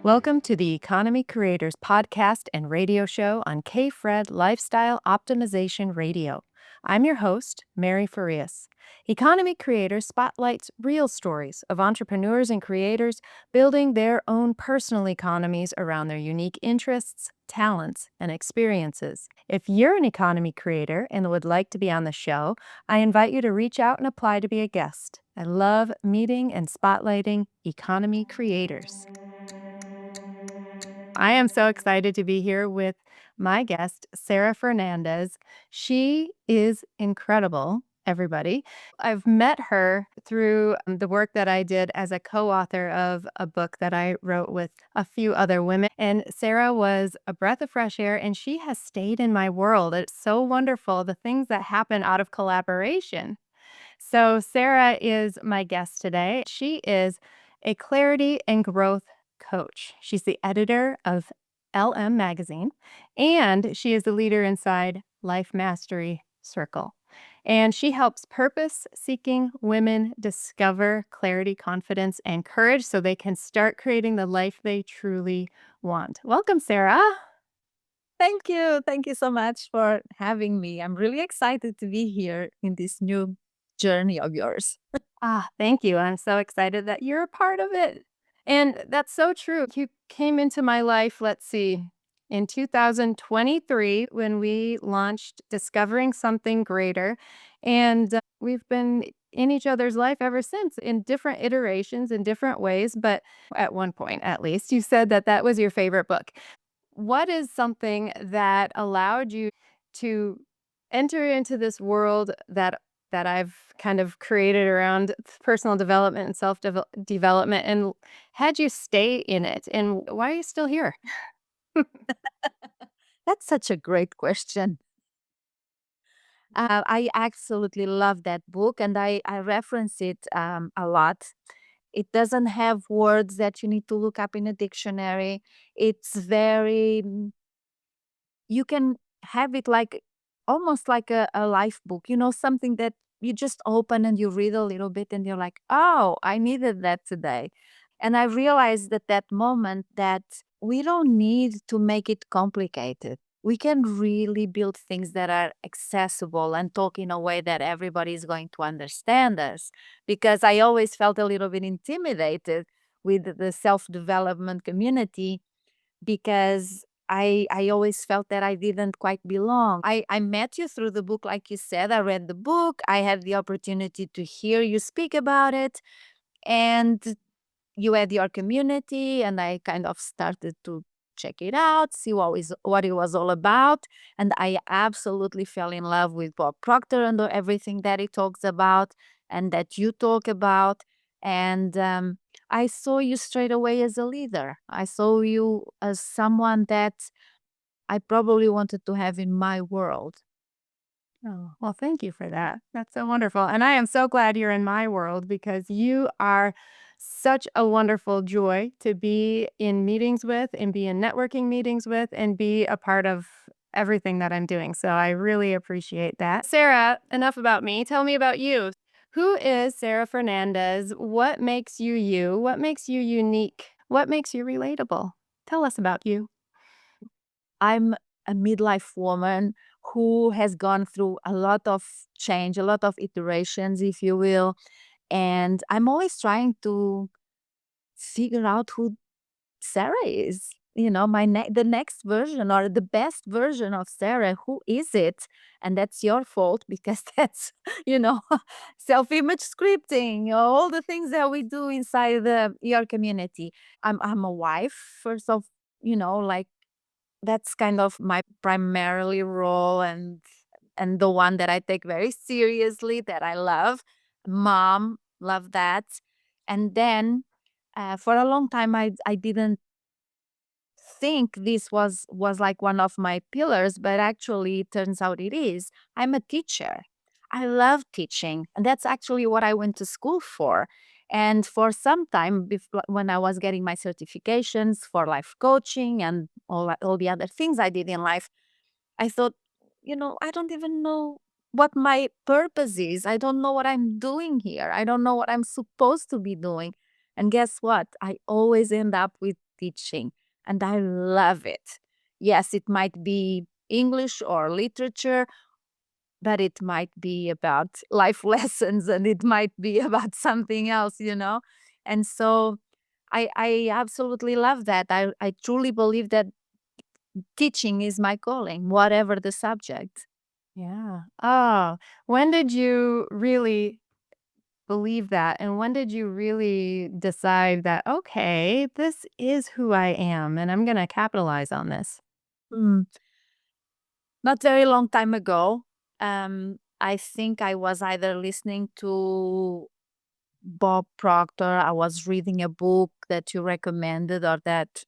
Welcome to the Economy Creators podcast and radio show on KFred Lifestyle Optimization Radio. I'm your host, Mary Farias. Economy Creators spotlights real stories of entrepreneurs and creators building their own personal economies around their unique interests, talents, and experiences. If you're an economy creator and would like to be on the show, I invite you to reach out and apply to be a guest. I love meeting and spotlighting economy creators. I am so excited to be here with my guest, Sara Fernandes. She is incredible, everybody. I've met her through the work that I did as a co author of a book that I wrote with a few other women. And Sara was a breath of fresh air, and she has stayed in my world. It's so wonderful, the things that happen out of collaboration. So, Sara is my guest today. She is a clarity and growth coach. She's the editor of LM Magazine, and she is the leader inside Life Mastery Circle. And she helps purpose seeking women discover clarity, confidence, and courage so they can start creating the life they truly want. Welcome, Sara. Thank you. Thank you so much for having me. I'm really excited to be here in this new journey of yours. Thank you. I'm so excited that you're a part of it. And that's so true. You came into my life, let's see, in 2023 when we launched Discovering Something Greater. And we've been in each other's life ever since in different iterations, in different ways. But at one point, at least, you said that that was your favorite book. What is something that allowed you to enter into this world that I've kind of created around personal development and self-development and had you stay in it? And why are you still here? That's such a great question. I absolutely love that book and I reference it a lot. It doesn't have words that you need to look up in a dictionary. It's very you can have it like almost like a life book, something that you just open and you read a little bit and you're like, oh, I needed that today. And I realized at that moment that we don't need to make it complicated. We can really build things that are accessible and talk in a way that everybody is going to understand us. Because I always felt a little bit intimidated with the self development community because I always felt that I didn't quite belong. I met you through the book, like you said. I read the book. I had the opportunity to hear you speak about it, and you had your community, and I kind of started to check it out, see what it was all about, and I absolutely fell in love with Bob Proctor and everything that he talks about and that you talk about, and I saw you straight away as a leader. I saw you as someone that I probably wanted to have in my world. Oh, well, thank you for that. That's so wonderful. And I am so glad you're in my world because you are such a wonderful joy to be in meetings with and be in networking meetings with and be a part of everything that I'm doing. So I really appreciate that. Sara, enough about me. Tell me about you. Who is Sara Fernandez? What makes you you? What makes you unique? What makes you relatable? Tell us about you. I'm a midlife woman who has gone through a lot of change, a lot of iterations, if you will. And I'm always trying to figure out who Sarah is. The next version or the best version of Sarah. Who is it? And that's your fault because that's you know self-image scripting, all the things that we do inside your community. I'm a wife first of like that's kind of my primarily role and the one that I take very seriously that I love. Mom, love that. And then for a long time I didn't think this was like one of my pillars, but actually it turns out it is. I'm a teacher. I love teaching, and that's actually what I went to school for. And for some time before, when I was getting my certifications for life coaching and all the other things I did in life, I thought, I don't even know what my purpose is. I don't know what I'm doing here. I don't know what I'm supposed to be doing. And guess what? I always end up with teaching, and I love it. Yes, it might be English or literature, but it might be about life lessons and it might be about something else, you know? And so I absolutely love that. I truly believe that teaching is my calling, whatever the subject. Yeah. Oh, when did you really believe that? And when did you really decide that, okay, this is who I am and I'm going to capitalize on this? Mm, Not very long time ago, I think I was either listening to Bob Proctor. I was reading a book that you recommended or that,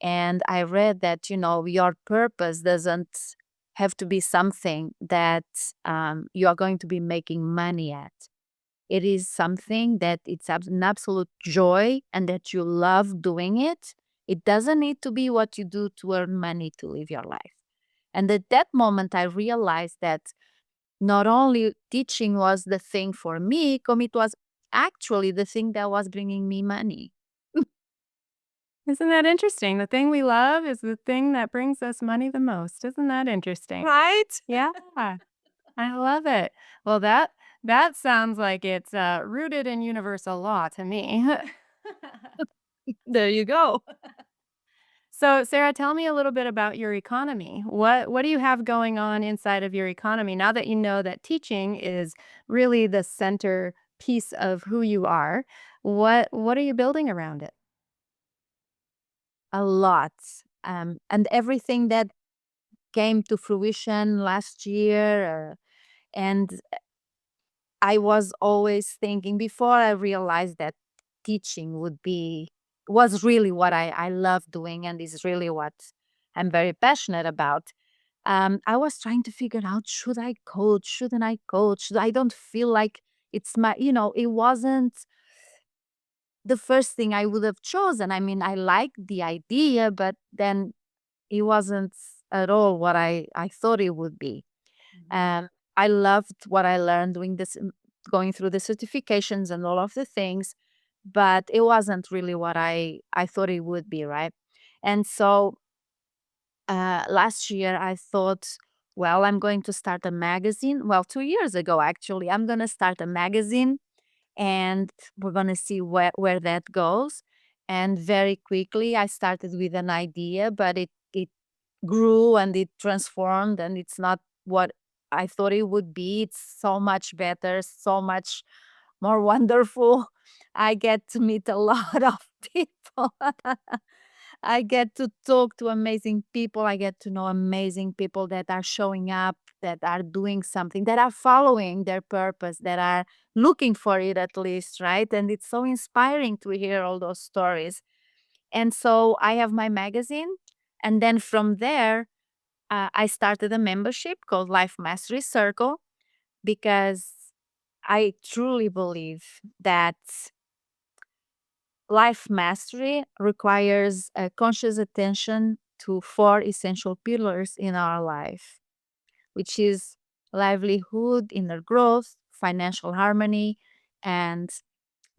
and I read that, your purpose doesn't have to be something that you are going to be making money at. It is something that it's an absolute joy and that you love doing it. It doesn't need to be what you do to earn money to live your life. And at that moment, I realized that not only teaching was the thing for me, it was actually the thing that was bringing me money. Isn't that interesting? The thing we love is the thing that brings us money the most. Isn't that interesting? Right? Yeah, I love it. Well, that sounds like it's rooted in universal law to me. There you go. So, Sarah, tell me a little bit about your economy. What do you have going on inside of your economy now that you know that teaching is really the center piece of who you are? What are you building around it? A lot. And everything that came to fruition last year. And I was always thinking before I realized that teaching was really what I love doing and is really what I'm very passionate about. I was trying to figure out, should I coach? Shouldn't I coach? I don't feel like it's it wasn't the first thing I would have chosen. I mean, I liked the idea, but then it wasn't at all what I thought it would be. Mhm. And I loved what I learned doing this, going through the certifications and all of the things, but it wasn't really what I thought it would be, right? And so last year I thought, well, I'm going to start a magazine. Well, 2 years ago, actually, I'm going to start a magazine and we're going to see where that goes. And very quickly, I started with an idea, but it grew and it transformed, and it's not what I thought it would be. It's so much better, so much more wonderful. I get to meet a lot of people. I get to talk to amazing people. I get to know amazing people that are showing up, that are doing something, that are following their purpose, that are looking for it at least, right? And it's so inspiring to hear all those stories. And so I have my magazine. And then from there, I started a membership called Life Mastery Circle because I truly believe that life mastery requires a conscious attention to four essential pillars in our life, which is livelihood, inner growth, financial harmony, and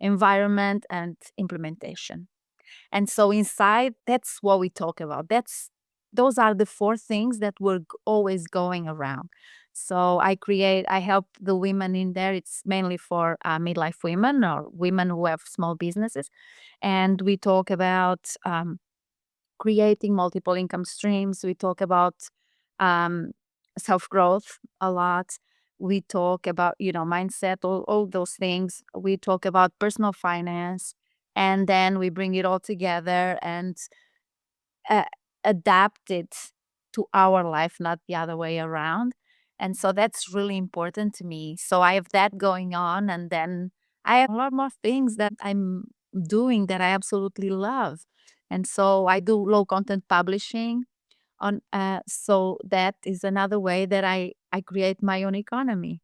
environment and implementation. And so inside, that's what we talk about. Those are the four things that we're always going around. So I help the women in there. It's mainly for midlife women or women who have small businesses. And we talk about creating multiple income streams. We talk about um, self growth a lot. We talk about, mindset, all those things. We talk about personal finance. And then we bring it all together and uh, adapt it to our life, not the other way around. And so that's really important to me. So I have that going on. And then I have a lot more things that I'm doing that I absolutely love. And so I do low content publishing on so that is another way that I create my own economy.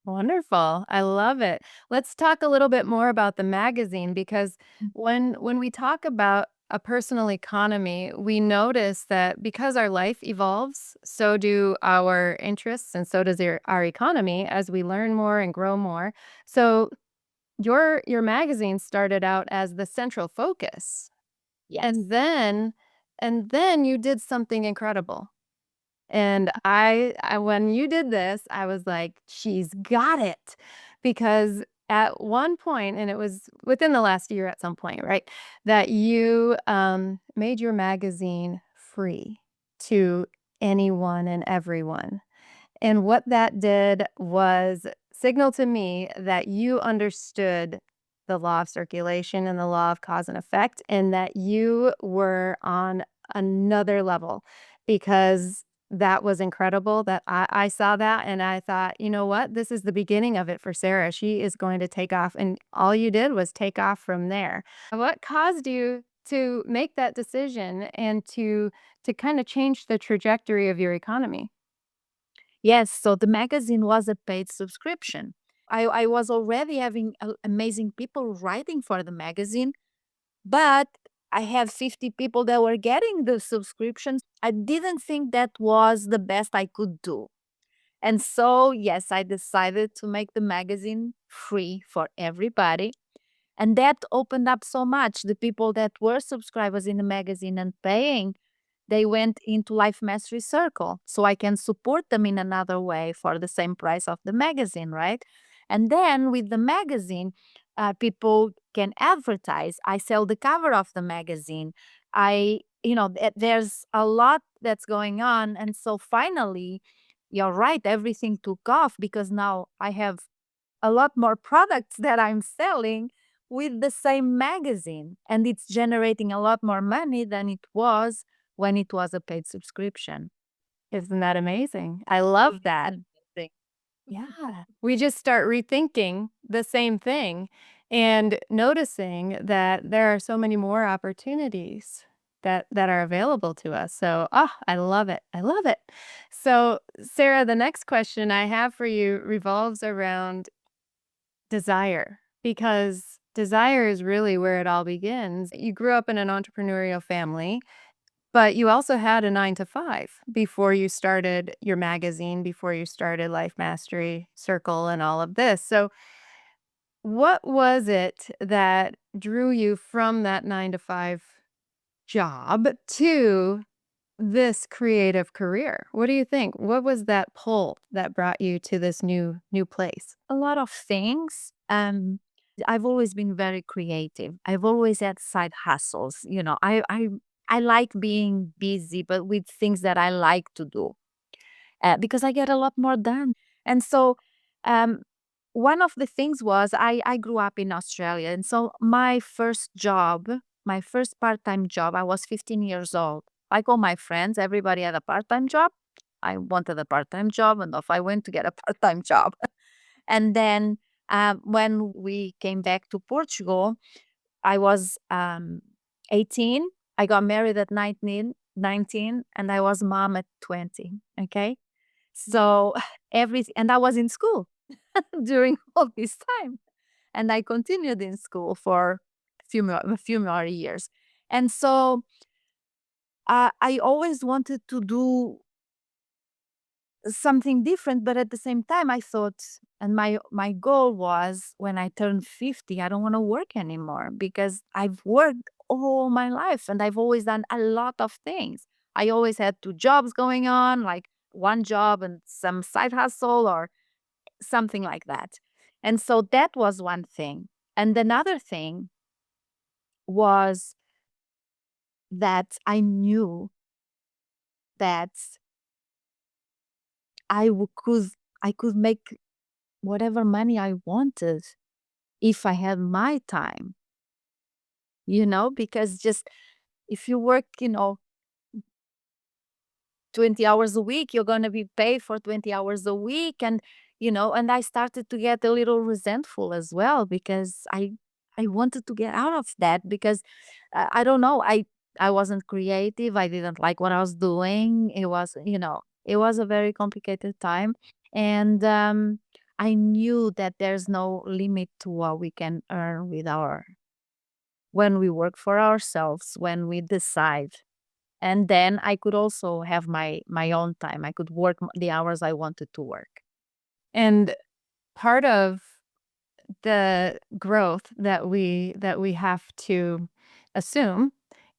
Wonderful. I love it. Let's talk a little bit more about the magazine because when we talk about a personal economy, we notice that because our life evolves, so do our interests and so does our economy as we learn more and grow more. So your magazine started out as the central focus. Yes. And then and then you did something incredible. And I when you did this, I was like, "She's got it." Because at one point, and it was within the last year at some point, right, that you, made your magazine free to anyone and everyone. And what that did was signal to me that you understood the law of circulation and the law of cause and effect, and that you were on another level because that was incredible that I saw that and I thought, you know what? This is the beginning of it for Sarah. She is going to take off. And all you did was take off from there. What caused you to make that decision and to kind of change the trajectory of your economy? Yes, so the magazine was a paid subscription. I was already having amazing people writing for the magazine, but I had 50 people that were getting the subscriptions. I didn't think that was the best I could do. And so, yes, I decided to make the magazine free for everybody. And that opened up so much. The people that were subscribers in the magazine and paying, they went into Life Mastery Circle. So I can support them in another way for the same price of the magazine, right? And then with the magazine, people can advertise. I sell the cover of the magazine. There's a lot that's going on. And so finally, you're right, everything took off because now I have a lot more products that I'm selling with the same magazine. And it's generating a lot more money than it was when it was a paid subscription. Isn't that amazing? I love that. Amazing. Yeah. We just start rethinking the same thing and noticing that there are so many more opportunities that are available to us. So, I love it. I love it. So, Sarah, the next question I have for you revolves around desire because desire is really where it all begins. You grew up in an entrepreneurial family, but you also had a 9 to 5 before you started your magazine, before you started Life Mastery Circle and all of this. So, what was it that drew you from that 9 to 5 job to this creative career? What do you think? What was that pull that brought you to this new place? A lot of things. I've always been very creative. I've always had side hustles. I like being busy, but with things that I like to do. Because I get a lot more done. And so, um, one of the things was I grew up in Australia. And so, my first part time job, I was 15 years old. Like all my friends, everybody had a part time job. I wanted a part time job, and off I went to get a part time job. And then, when we came back to Portugal, I was 18. I got married at 19, and I was mom at 20. Okay. So everything, and I was in school during all this time, and I continued in school for a few more years. And so I always wanted to do something different, but at the same time, I thought, and my goal was when I turned 50, I don't want to work anymore because I've worked all my life and I've always done a lot of things. I always had two jobs going on, like one job and some side hustle or something like that. And so that was one thing. And another thing was that I knew that I could make whatever money I wanted if I had my time, because just if you work, 20 hours a week, you're going to be paid for 20 hours a week. And I started to get a little resentful as well because I wanted to get out of that because I don't know, I wasn't creative. I didn't like what I was doing. It was a very complicated time. And I knew that there's no limit to what we can earn when we work for ourselves, when we decide. And then I could also have my own time. I could work the hours I wanted to work. And part of the growth that we have to assume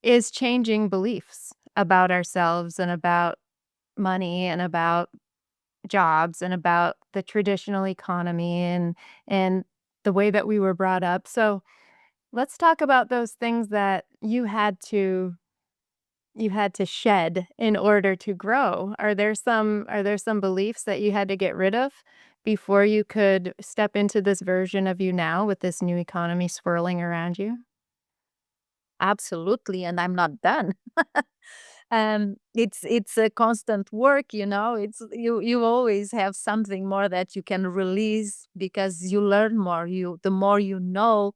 is changing beliefs about ourselves and about money and about jobs and about the traditional economy and the way that we were brought up. So, let's talk about those things that you had to shed in order to grow. Are there some beliefs that you had to get rid of before you could step into this version of you now with this new economy swirling around you? Absolutely, and I'm not done. It's a constant work, you know. It's you always have something more that you can release because you learn more. The more you know,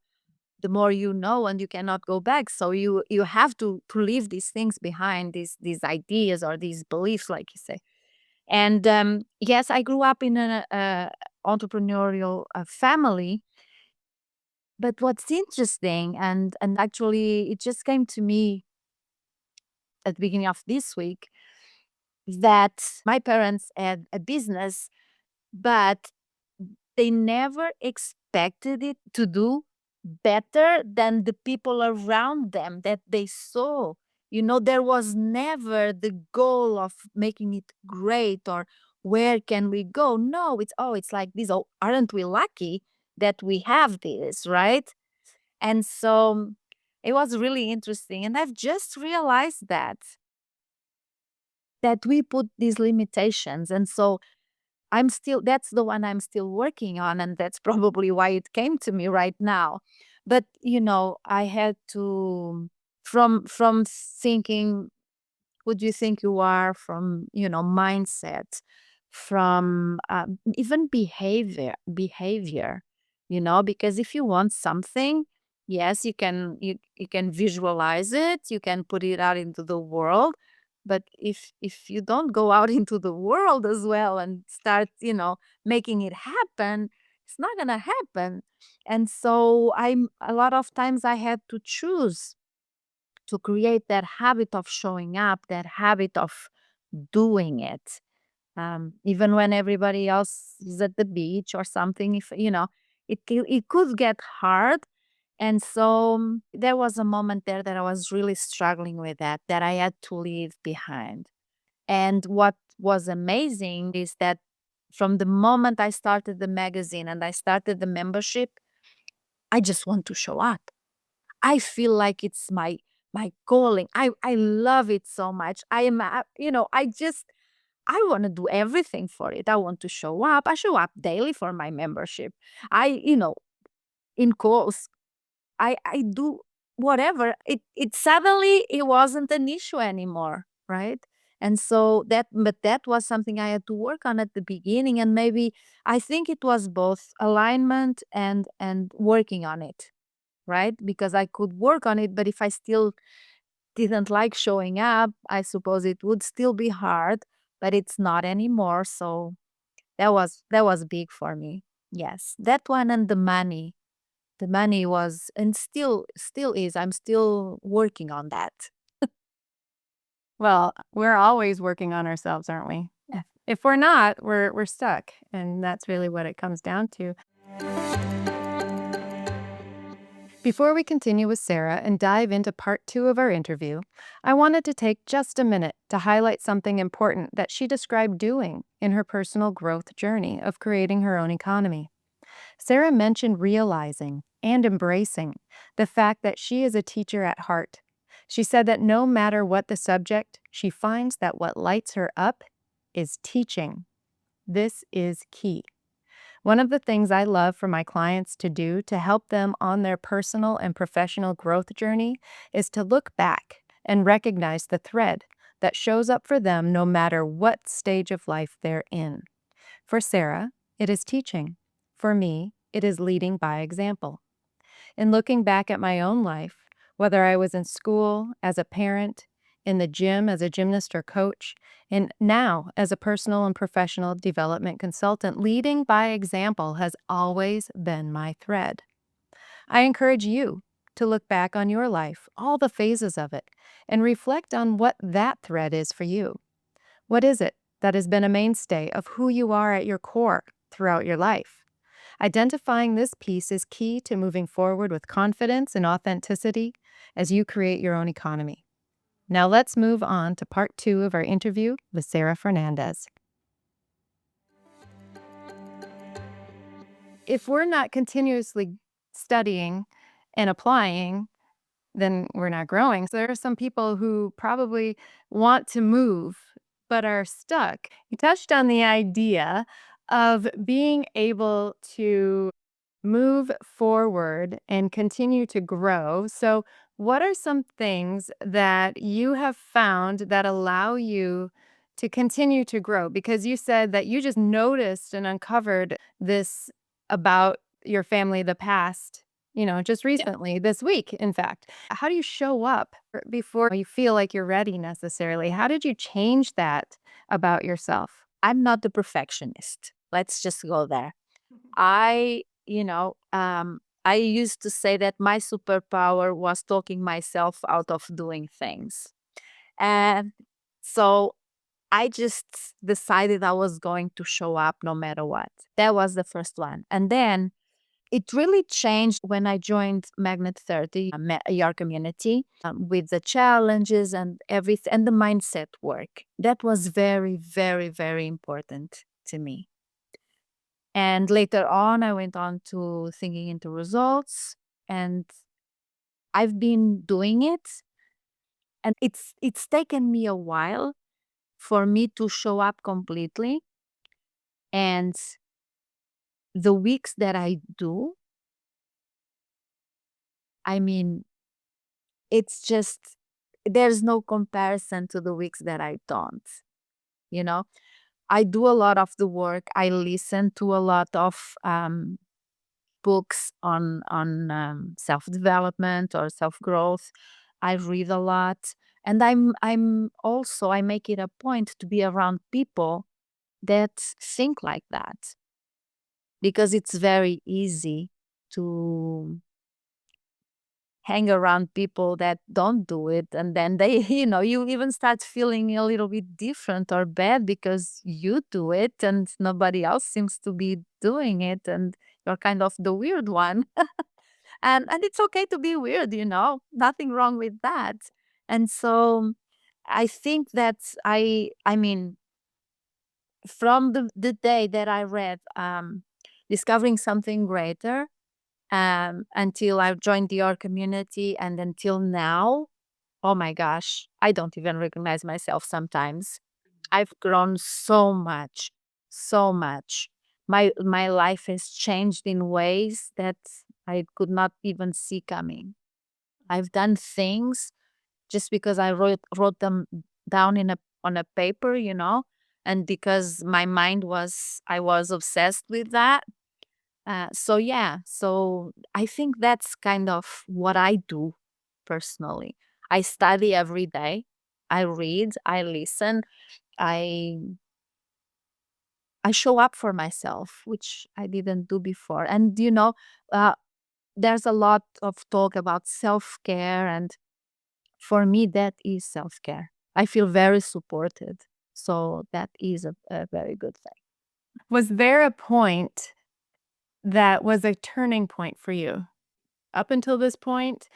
the more you know, and you cannot go back. So you have to leave these things behind, these ideas or these beliefs, like you say. And yes, I grew up in an entrepreneurial family. But what's interesting, and actually, it just came to me at the beginning of this week, that my parents had a business, but they never expected it to do better than the people around them that they saw. You know, there was never the goal of making it great or where can we go. No, it's like this. Oh, aren't we lucky that we have this, right? And so it was really interesting. And I've just realized that we put these limitations. And so that's the one I'm still working on. And that's probably why it came to me right now. But, I had to, from thinking, who do you think you are, from, mindset, from even behavior, because if you want something, yes, you can visualize it, you can put it out into the world. But if you don't go out into the world as well and start, making it happen, it's not gonna happen. And so I'm a lot of times I had to choose to create that habit of showing up, that habit of doing it. Even when everybody else is at the beach or something, if it could get hard. And so there was a moment there that I was really struggling with that I had to leave behind. And what was amazing is that from the moment I started the magazine and I started the membership, I just want to show up. I feel like it's my calling. I love it so much. I am I want to do everything for it. I want to show up. I show up daily for my membership. In calls, I do whatever. It suddenly it wasn't an issue anymore, right? And so that was something I had to work on at the beginning, and maybe I think it was both alignment and working on it, right? Because I could work on it, but if I still didn't like showing up, I suppose it would still be hard, but it's not anymore. So that was big for me. Yes, that one, and the money. The money was, and still is. I'm still working on that. Well, we're always working on ourselves, aren't we? If we're not, we're stuck, and that's really what it comes down to. Before we continue with Sarah and dive into part 2 of our interview, I wanted to take just a minute to highlight something important that she described doing in her personal growth journey of creating her own economy. Sarah mentioned realizing and embracing the fact that she is a teacher at heart. She said that no matter what the subject, she finds that what lights her up is teaching. This is key. One of the things I love for my clients to do to help them on their personal and professional growth journey is to look back and recognize the thread that shows up for them no matter what stage of life they're in. For Sarah, it is teaching. For me, it is leading by example. In looking back at my own life, whether I was in school, as a parent, in the gym as a gymnast or coach, and now as a personal and professional development consultant, leading by example has always been my thread. I encourage you to look back on your life, all the phases of it, and reflect on what that thread is for you. What is it that has been a mainstay of who you are at your core throughout your life? Identifying this piece is key to moving forward with confidence and authenticity as you create your own economy. Now let's move on to part two of our interview with Sara Fernandes. If we're not continuously studying and applying, then we're not growing. So there are some people who probably want to move but are stuck. You touched on the idea of being able to move forward and continue to grow. So, what are some things that you have found that allow you to continue to grow? Because you said that you just noticed and uncovered this about your family, the past, just recently, this week, in fact. How do you show up before you feel like you're ready necessarily? How did you change that about yourself? I'm not the perfectionist. Let's just go there. I, I used to say that my superpower was talking myself out of doing things. And so I just decided I was going to show up no matter what. That was the first one. And then it really changed when I joined Magnet 30, your community, with the challenges and everything, and the mindset work. That was very, very, very important to me. And later on, I went on to thinking into results, and I've been doing it. And it's taken me a while for me to show up completely. And the weeks that I do, I mean, it's just there's no comparison to the weeks that I don't. You know, I do a lot of the work. I listen to a lot of books on self development or self growth. I read a lot, and I'm also I make it a point to be around people that think like that because it's very easy to hang around people that don't do it, and then they you even start feeling a little bit different or bad because you do it and nobody else seems to be doing it, and you're kind of the weird one. And it's okay to be weird, nothing wrong with that. And so I think that I mean, from the day that I read Discovering Something Greater, until I joined the art community and until now, oh my gosh, I don't even recognize myself sometimes. I've grown so much, so much. My life has changed in ways that I could not even see coming. I've done things just because I wrote them down in a on a paper, and because my mind was I was obsessed with that. So yeah, so I think that's kind of what I do personally. I study every day. I read, I listen, I I show up for myself, which I didn't do before. And uh, there's a lot of talk about self-care, and for me that is self-care. I feel very supported. So that is a very good thing. Was there a point that was a turning point for you? Up until this point,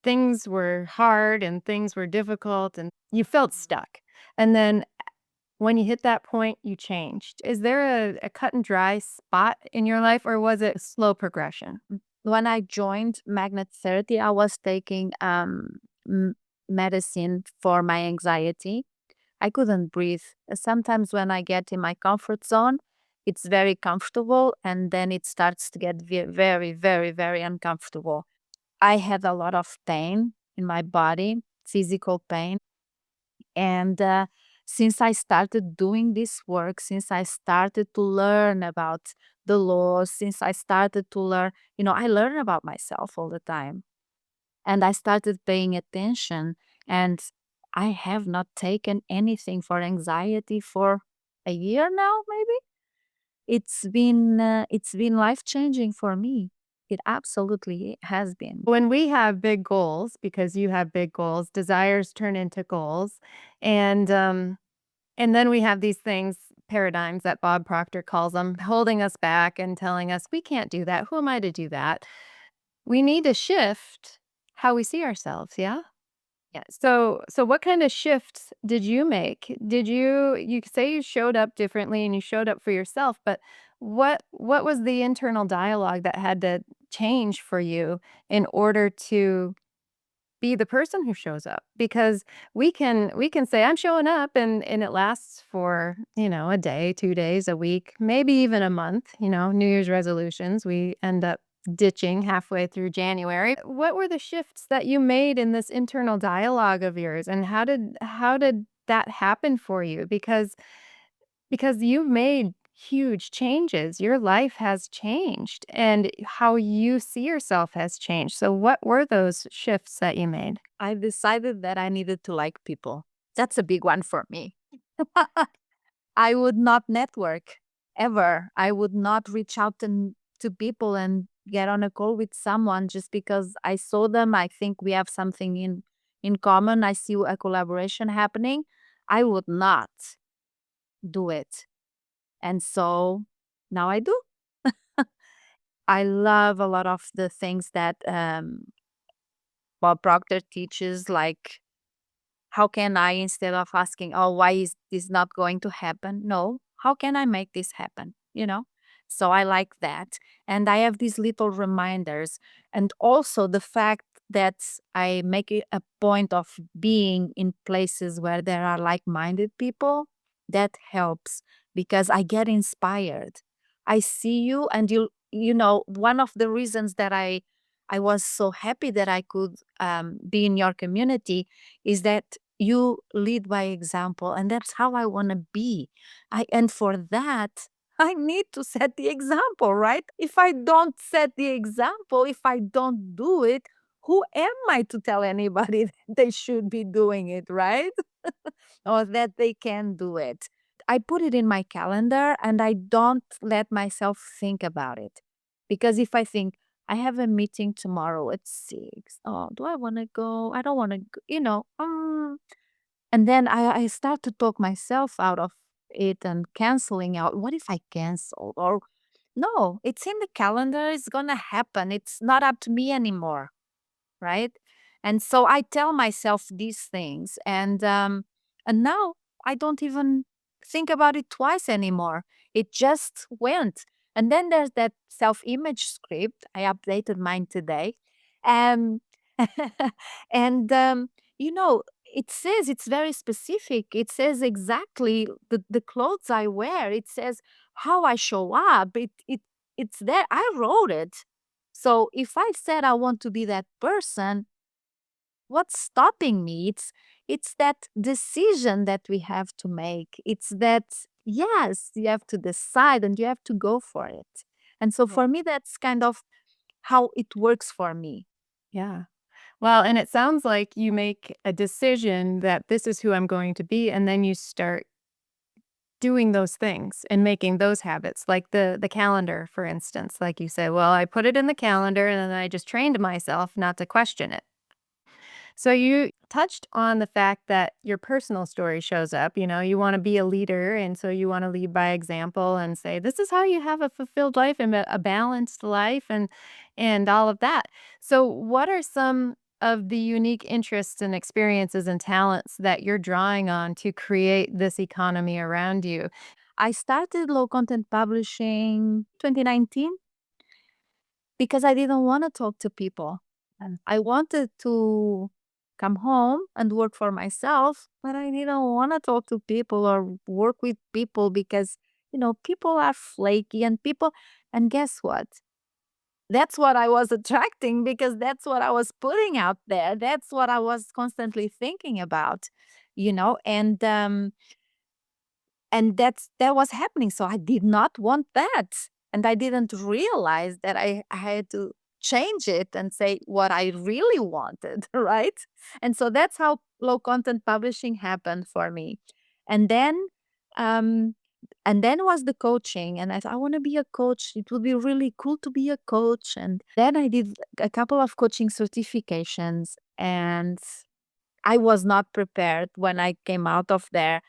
things were hard and things were difficult and you felt stuck. And then when you hit that point, you changed. Is there a cut and dry spot in your life or was it a slow progression? When I joined Magnet Therapy, I was taking medicine for my anxiety. I couldn't breathe. Sometimes when I get in my comfort zone, it's very comfortable, and then it starts to get very, very, very uncomfortable. I had a lot of pain in my body, physical pain. And since I started doing this work, since I started to learn about the laws, since I started to learn, I learn about myself all the time. And I started paying attention. And I have not taken anything for anxiety for a year now, maybe. It's been life changing for me. It absolutely has been. When we have big goals, because you have big goals, desires turn into goals. And then we have these things paradigms that Bob Proctor calls them, holding us back and telling us, "We can't do that. Who am I to do that?" We need to shift how we see ourselves, yeah? Yeah, so what kinda shifts did you make? You say you showed up differently and you showed up for yourself, but what was the internal dialogue that had to change for you in order to be the person who shows up? Because we can say, "I'm showing up," and it lasts for, a day, 2 days, a week, maybe even a month, New Year's resolutions, we end up ditching halfway through January. What were the shifts that you made in this internal dialogue of yours, and how did that happen for you? Because you've made huge changes. Your life has changed, and how you see yourself has changed. So what were those shifts that you made? I decided that I needed to like people. That's a big one for me. I would not network ever. I would not reach out to people and get on a call with someone just because I saw them. I think we have something in common. I see a collaboration happening. I would not do it. And so now I do. I love a lot of the things that Bob Proctor teaches, like how can I, instead of asking, oh, why is this not going to happen? No, how can I make this happen? So I like that. And I have these little reminders. And also the fact that I make it a point of being in places where there are like minded people, that helps because I get inspired. I see you, and one of the reasons that I was so happy that I could be in your community is that you lead by example, and that's how I want to be. And for that, I need to set the example, right? If I don't set the example, if I don't do it, who am I to tell anybody that they should be doing it, right? Or that they can do it? I put it in my calendar and I don't let myself think about it. Because if I think, I have a meeting tomorrow at 6. Oh, do I want to go? I don't want to go, and then I start to talk myself out of it and canceling out. What if I cancel? Or no, it's in the calendar. It's going to happen. It's not up to me anymore, right? And so I tell myself these things, and now I don't even think about it twice anymore. It just went. And then there's that self-image script. I updated mine today. Um and it says, it's very specific. It says exactly the clothes I wear. It says how I show up. It's there. I wrote it. So if I said I want to be that person, what's stopping me? It's that decision that we have to make. It's that, yes, you have to decide and you have to go for it. And so Yeah. for me, that's kind of how it works for me. Yeah. Well, and it sounds like you make a decision that this is who I'm going to be, and then you start doing those things and making those habits, like the calendar, for instance. Like you said, well, I put it in the calendar and then I just trained myself not to question it. So you touched on the fact that your personal story shows up. You want to be a leader, and so you want to lead by example and say, "This is how you have a fulfilled life and a balanced life," and all of that. So, what are some of the unique interests and experiences and talents that you're drawing on to create this economy around you? I started low content publishing 2019 because I didn't want to talk to people. And I wanted to come home and work for myself, but I didn't want to talk to people or work with people because, people are flaky and guess what? That's what I was attracting because that's what I was putting out there. That's what I was constantly thinking about, you know, and um and that was happening, so I did not want that, and I didn't realize that I had to change it and say what I really wanted, right? And so that's how low content publishing happened for me. And then, um was the coaching, and I thought, "I wanna be a coach, it would be really cool to be a coach," and then I did a couple of coaching certifications, and I was not prepared when I came out of there.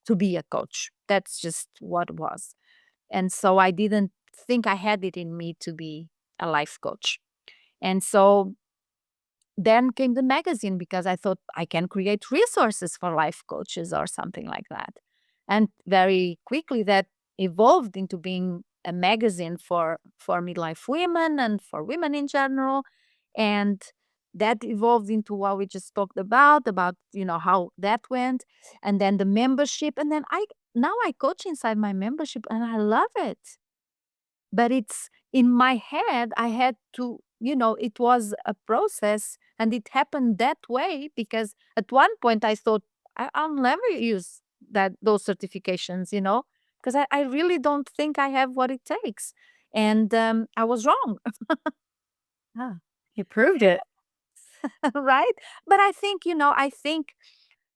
to be a coach. That's just what it was. And so I didn't think I had it in me to be a life coach. And so then came the magazine because I thought I can create resources for life coaches or something like that. And very quickly that evolved into being a magazine for midlife women and for women in general. And that evolved into what we just talked about, how that went. And then the membership. And then I now I coach inside my membership and I love it. But it's in my head, I had to, it was a process and it happened that way because at one point I thought I'll never use those certifications, because I really don't think I have what it takes. And I was wrong. Ah, you proved it. Right? But I think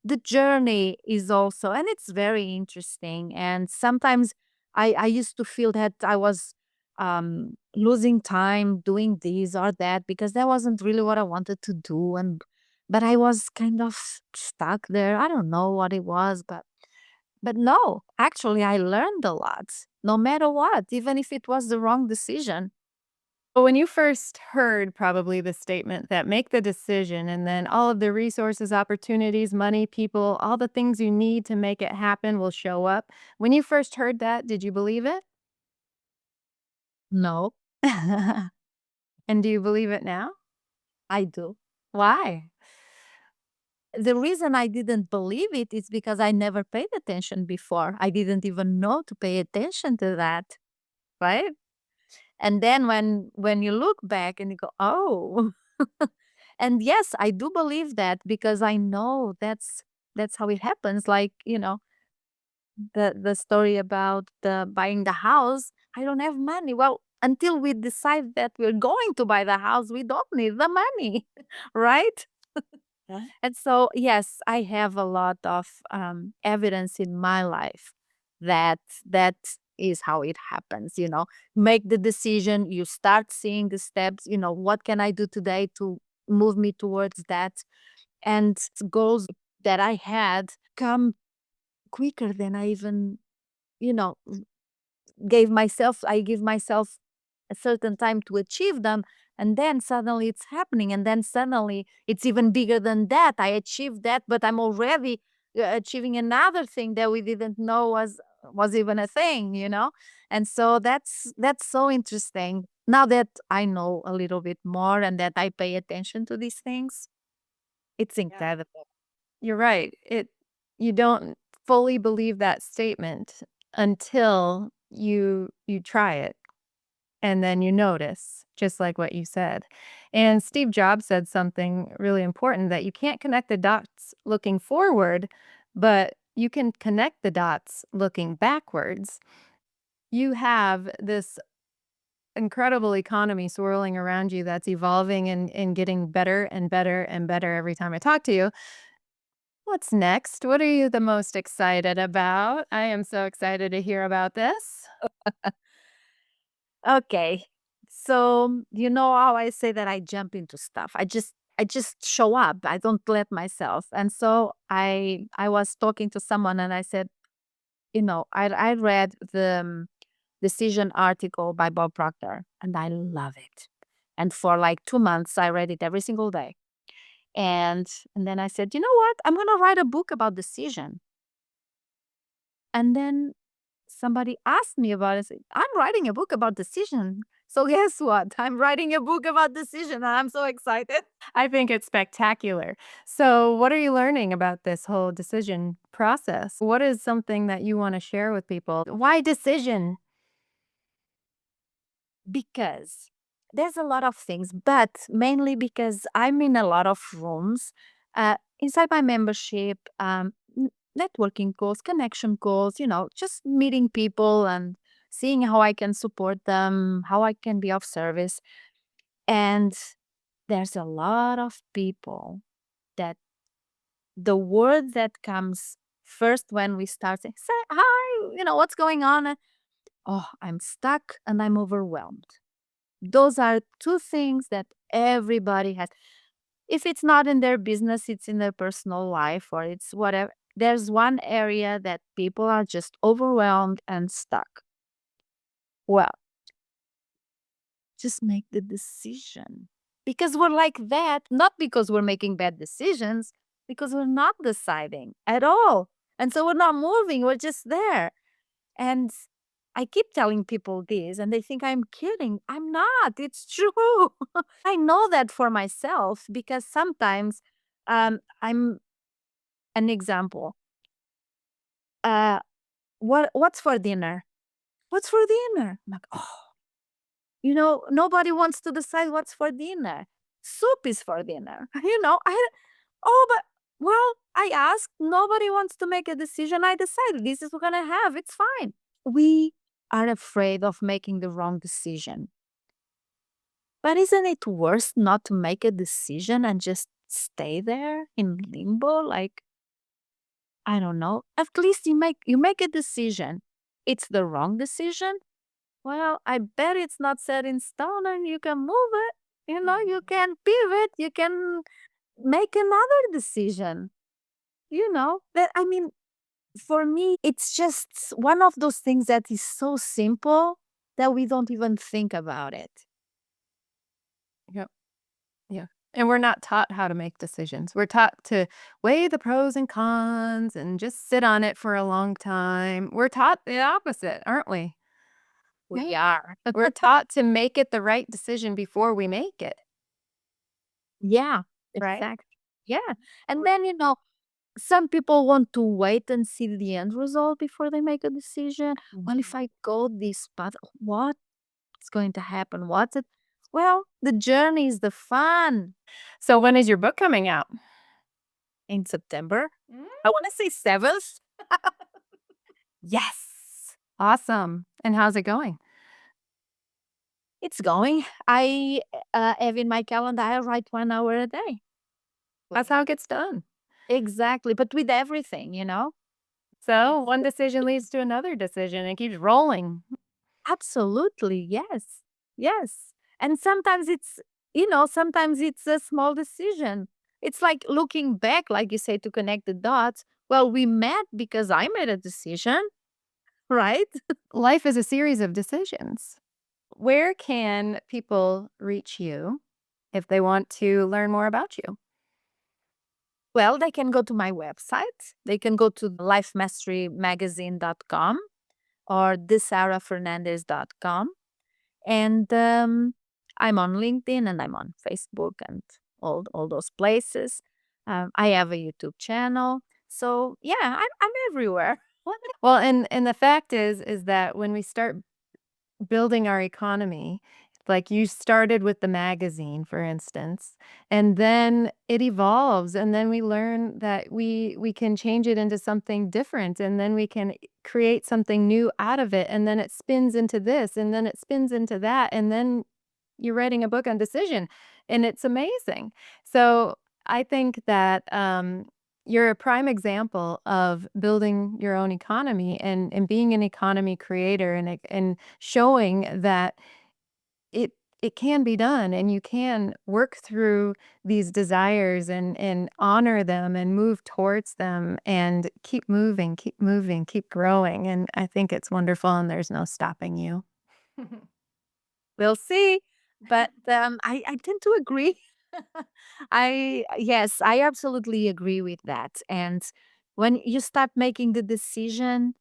the journey is also, and it's very interesting. And sometimes I used to feel that I was losing time doing this or that because that wasn't really what I wanted to do. But I was kind of stuck there. I don't know what it was, but no, actually I learned a lot, no matter what, even if it was the wrong decision. But when you first heard probably the statement that make the decision and then all of the resources, opportunities, money, people, all the things you need to make it happen will show up. When you first heard that, did you believe it? No, And do you believe it now? I do. Why? The reason I didn't believe it is because I never paid attention before. I didn't even know to pay attention to that, right? And then when you look back and you go, "Oh." And yes, I do believe that because I know that's how it happens. Like, the story about the buying the house, I don't have money. Well, until we decide that we're going to buy the house, we don't need the money, right? Yeah. And so, yes, I have a lot of evidence in my life that that is how it happens. Make the decision, you start seeing the steps. What can I do today to move me towards that? And goals that I had come quicker than I even, you know, I give myself a certain time to achieve them, and then suddenly it's happening, and then suddenly it's even bigger than that. I achieved that, but I'm already achieving another thing that we didn't know was even a thing. And so that's so interesting now that I know a little bit more and that I pay attention to these things. It's Yeah. incredible. You're right. You don't fully believe that statement until you try it. And then you notice, just like what you said. And Steve Jobs said something really important that you can't connect the dots looking forward, but you can connect the dots looking backwards. You have this incredible economy swirling around you that's evolving and getting better and better and better every time I talk to you. What's next? What are you the most excited about? I am so excited to hear about this. Okay. So, you know how I say that I jump into stuff. I just show up. I don't let myself. And so I was talking to someone and I said, I read the decision article by Bob Proctor and I love it. And for like 2 months I read it every single day. And then I said, you know what? I'm gonna write a book about decision. And then somebody asked me about it. I'm writing a book about decision. So guess what? I'm writing a book about decision and I'm so excited. I think it's spectacular. So, what are you learning about this whole decision process? What is something that you want to share with people? Why decision? Because there's a lot of things, but mainly because I'm in a lot of rooms inside my membership, networking calls, connection calls, just meeting people and seeing how I can support them, how I can be of service. And there's a lot of people that the word that comes first when we start saying, say, hi, what's going on? Oh, I'm stuck and I'm overwhelmed. Those are two things that everybody has. If it's not in their business, it's in their personal life or it's whatever. There's one area that people are just overwhelmed and stuck. Well, just make the decision. Because we're like that, not because we're making bad decisions, because we're not deciding at all. And so we're not moving, we're just there. And I keep telling people this, and they think I'm kidding. I'm not. It's true. I know that for myself because sometimes I'm an example. Uh, what's for dinner? What's for dinner? I'm like, oh, nobody wants to decide what's for dinner. Soup is for dinner. Oh, but well, I asked. Nobody wants to make a decision. I decided this is what we're gonna have. It's fine. We are afraid of making the wrong decision. But isn't it worse not to make a decision and just stay there in limbo? Like, I don't know. At least you make a decision. It's the wrong decision. Well, I bet it's not set in stone and you can move it. You can pivot, you can make another decision. That I mean, for me, it's just one of those things that is so simple that we don't even think about it. Yep. Yeah. And we're not taught how to make decisions. We're taught to weigh the pros and cons and just sit on it for a long time. We're taught the opposite, aren't we? We Right. are. We're taught to make it the right decision before we make it, Yeah, right? exactly. Yeah. And then, some people want to wait and see the end result before they make a decision. Well, if Mhm. I go this path, what's going to happen? What's it? Well, the journey is the fun. So when is your book coming out? In September. Mm. I want to say 7th. Yes. Awesome. And how's it going? It's going. I have in my calendar, I write 1 hour a day. That's how it gets done. Exactly. But with everything. So It's one decision leads to another decision and keeps rolling. absolutely. Yes. Yes. And sometimes it's a small decision. It's like looking back, like you say, to connect the dots. Well, we met because I made a decision, right? Life is a series of decisions. Where can people reach you if they want to learn more about you? Well, they can go to my website. They can go to lifemasterymagazine.com or thesarafernandez.com. And I'm on LinkedIn and I'm on Facebook and all those places. I have a YouTube channel. So yeah, I'm everywhere. Well, and the fact is that when we start building our economy, like you started with the magazine, for instance, and then it evolves, and then we learn that we can change it into something different, and then we can create something new out of it, and then it spins into this, and then it spins into that, and then you're writing a book on decision, and it's amazing. So I think that you're a prime example of building your own economy and being an economy creator and showing that it it can be done and you can work through these desires and honor them and move towards them and keep moving, keep growing. And I think it's wonderful and there's no stopping you. We'll see. But I tend to agree. Yes, I absolutely agree with that. And when you start making the decision,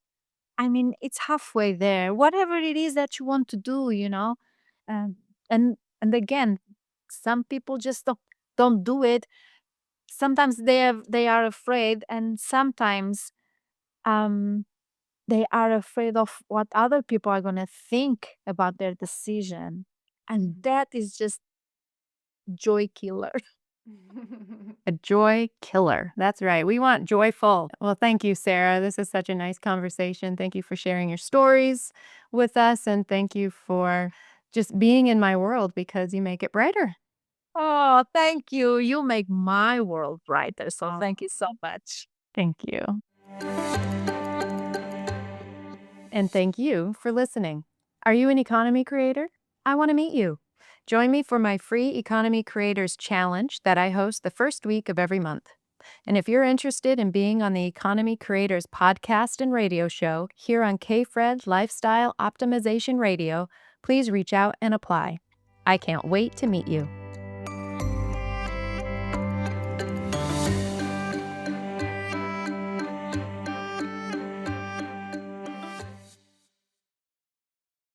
I mean, it's halfway there. Whatever it is that you want to do. Um, and again, some people just don't do it. Sometimes they are afraid, and sometimes um they are afraid of what other people are gonna think about their decision, and Mhm. that is just joy killer. A joy killer. That's right. We want joyful. Well, thank you, Sarah. This is such a nice conversation. Thank you for sharing your stories with us. And thank you for just being in my world because you make it brighter. Oh, thank you. You make my world brighter. So Oh, thank you so much. thank you. And thank you for listening. Are you an economy creator? I want to meet you. Join me for my free Economy Creators Challenge that I host the first week of every month. And if you're interested in being on the Economy Creators podcast and radio show here on KFred Lifestyle Optimization Radio, please reach out and apply. I can't wait to meet you.